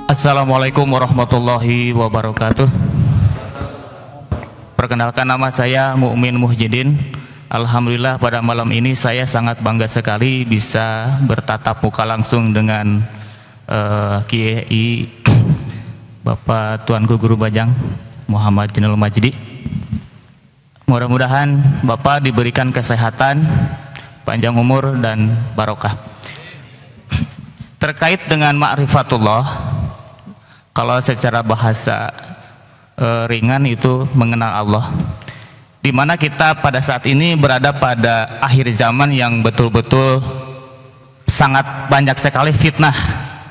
Assalamualaikum warahmatullahi wabarakatuh. Perkenalkan, nama saya Mukmin Muhyiddin. Alhamdulillah pada malam ini saya sangat bangga sekali bisa bertatap muka langsung dengan Kiai Bapak Tuanku Guru Bajang Muhammad Jinul Majdi. Mudah-mudahan Bapak diberikan kesehatan, panjang umur dan barokah. Terkait dengan ma'rifatullah, kalau secara bahasa ringan itu mengenal Allah, di mana kita pada saat ini berada pada akhir zaman yang betul-betul sangat banyak sekali fitnah,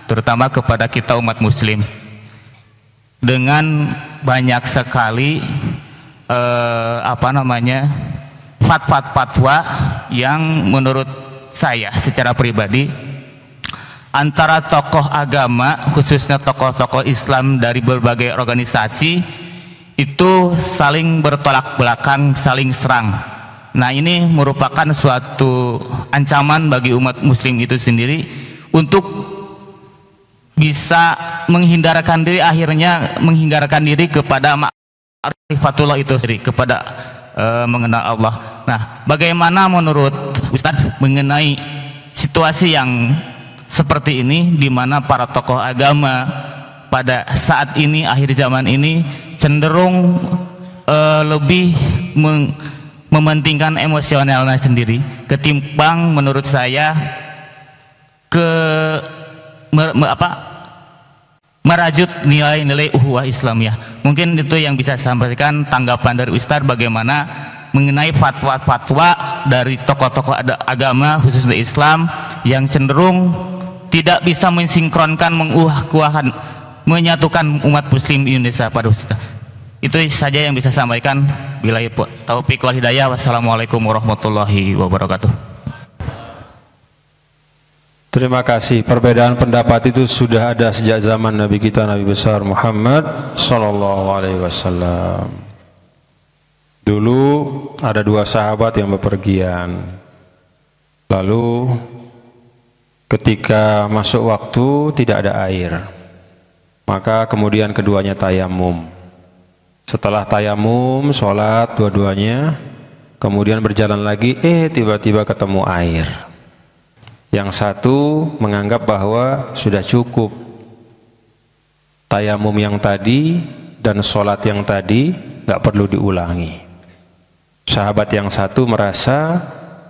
terutama kepada kita umat muslim, dengan banyak sekali fatwa yang menurut saya secara pribadi antara tokoh agama, khususnya tokoh-tokoh Islam dari berbagai organisasi itu saling bertolak belakang, saling serang. Nah, ini merupakan suatu ancaman bagi umat muslim itu sendiri untuk bisa menghindarkan diri, akhirnya menghindarkan diri kepada ma'rifatullah itu sendiri, kepada mengenal Allah. Nah, bagaimana menurut Ustadz mengenai situasi yang seperti ini, di mana para tokoh agama pada saat ini, akhir zaman ini, cenderung lebih mementingkan emosionalnya sendiri ketimbang menurut saya merajut nilai-nilai ukhuwah Islamiyah. Mungkin itu yang bisa saya sampaikan. Tanggapan dari Ustadz bagaimana mengenai fatwa-fatwa dari tokoh-tokoh agama khususnya Islam yang cenderung tidak bisa mensinkronkan, menguah-kuahan, menyatukan umat muslim Indonesia pada khususnya. Itu saja yang bisa saya sampaikan. Billahi taufik wal hidayah. Wassalamualaikum warahmatullahi wabarakatuh. Terima kasih. Perbedaan pendapat itu sudah ada sejak zaman Nabi kita, Nabi besar Muhammad sallallahu alaihi wasallam. Dulu ada dua sahabat yang bepergian. Lalu ketika masuk waktu tidak ada air, maka kemudian keduanya tayamum. Setelah tayamum, sholat dua-duanya, kemudian berjalan lagi, tiba-tiba ketemu air. Yang satu menganggap bahwa sudah cukup tayamum yang tadi dan sholat yang tadi, gak perlu diulangi. Sahabat yang satu merasa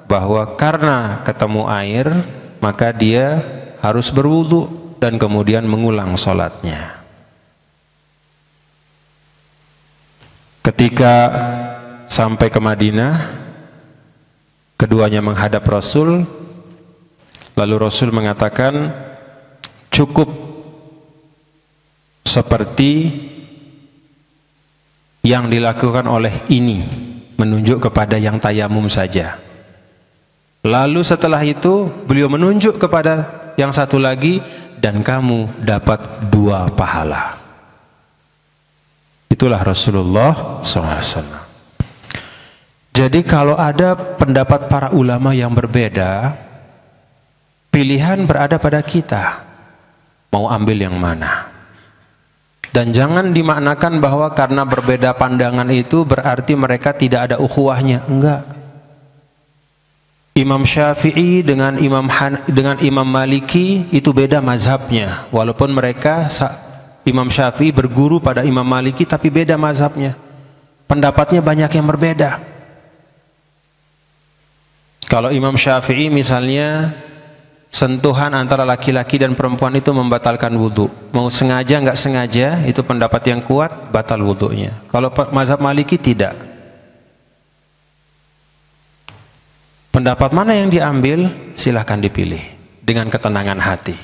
bahwa karena ketemu air, maka dia harus berwudu dan kemudian mengulang sholatnya. Ketika sampai ke Madinah, keduanya menghadap Rasul, lalu Rasul mengatakan, cukup seperti yang dilakukan oleh ini, menunjuk kepada yang tayamum saja. Lalu setelah itu beliau menunjuk kepada yang satu lagi, dan kamu dapat 2 pahala. Itulah Rasulullah SAW. Jadi kalau ada pendapat para ulama yang berbeda, pilihan berada pada kita, mau ambil yang mana. Dan jangan dimaknakan bahwa karena berbeda pandangan itu berarti mereka tidak ada ukhuwahnya. Enggak. Imam Syafi'i dengan Imam Maliki itu beda mazhabnya. Walaupun mereka, Imam Syafi'i berguru pada Imam Maliki, tapi beda mazhabnya. Pendapatnya banyak yang berbeda. Kalau Imam Syafi'i misalnya, sentuhan antara laki-laki dan perempuan itu membatalkan wudhu. Mau sengaja nggak sengaja, itu pendapat yang kuat, batal wudhunya. Kalau mazhab Maliki tidak. Pendapat mana yang diambil, silahkan dipilih dengan ketenangan hati.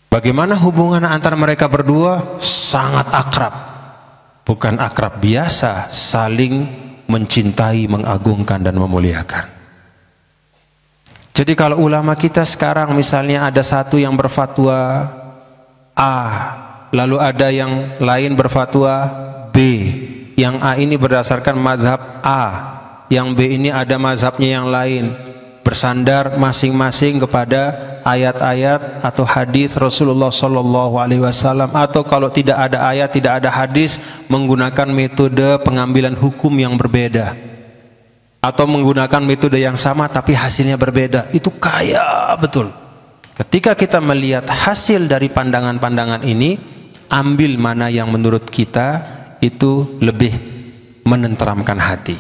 Bagaimana hubungan antara mereka berdua? Sangat akrab. Bukan akrab biasa, saling mencintai, mengagungkan dan memuliakan. Jadi kalau ulama kita sekarang misalnya ada satu yang berfatwa A, lalu ada yang lain berfatwa B, yang A ini berdasarkan mazhab A, yang B ini ada mazhabnya yang lain, bersandar masing-masing kepada ayat-ayat atau hadis Rasulullah Sallallahu Alaihi Wasallam, atau kalau tidak ada ayat, tidak ada hadis, menggunakan metode pengambilan hukum yang berbeda, atau menggunakan metode yang sama tapi hasilnya berbeda. Itu kaya betul. Ketika kita melihat hasil dari pandangan-pandangan ini, ambil mana yang menurut kita itu lebih menenteramkan hati.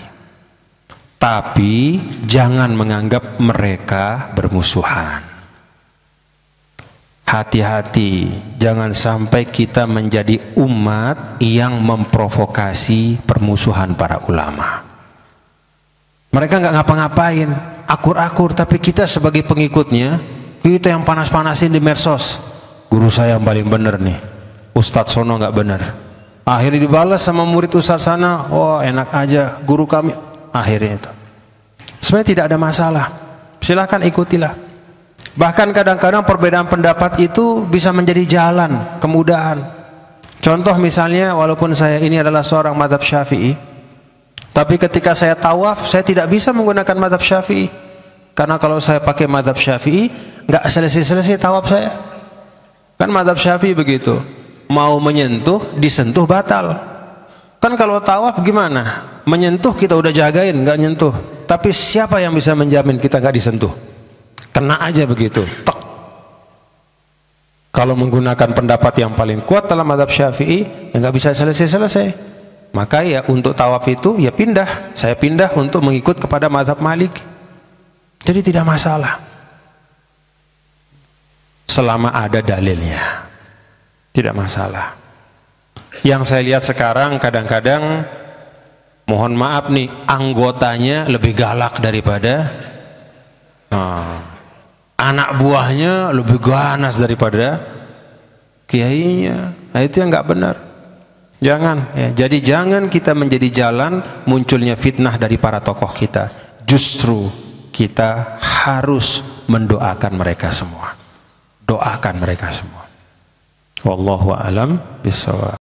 Tapi jangan menganggap mereka bermusuhan. Hati-hati, jangan sampai kita menjadi umat yang memprovokasi permusuhan para ulama. Mereka nggak ngapa-ngapain, akur-akur, tapi kita sebagai pengikutnya, kita yang panas-panasin di medsos. Guru saya yang paling benar nih, Ustadz Sono nggak benar. Akhirnya dibalas sama murid Ustadz sana, oh enak aja, guru kami. Akhirnya itu sebenarnya tidak ada masalah, silahkan ikutilah. Bahkan kadang-kadang perbedaan pendapat itu bisa menjadi jalan kemudahan. Contoh misalnya, walaupun saya ini adalah seorang mazhab Syafi'i, tapi ketika saya tawaf, saya tidak bisa menggunakan mazhab Syafi'i, karena kalau saya pakai mazhab Syafi'i nggak selesai-selesai tawaf saya. Kan mazhab Syafi'i begitu, mau menyentuh, disentuh batal. Kan kalau tawaf gimana? Menyentuh kita udah jagain, nggak nyentuh. Tapi siapa yang bisa menjamin kita nggak disentuh? Kena aja begitu. Tek. Kalau menggunakan pendapat yang paling kuat dalam mazhab Syafi'i, ya nggak bisa selesai-selesai. Maka ya untuk tawaf itu ya pindah. Saya pindah untuk mengikut kepada mazhab Malik. Jadi tidak masalah. Selama ada dalilnya, tidak masalah. Yang saya lihat sekarang kadang-kadang, mohon maaf nih, anggotanya lebih galak daripada anak buahnya, lebih ganas daripada kiainya. Nah, itu yang nggak benar. Jangan ya. Jadi jangan kita menjadi jalan munculnya fitnah dari para tokoh kita. Justru kita harus mendoakan mereka semua. Doakan mereka semua. Wallahu a'lam bishawab.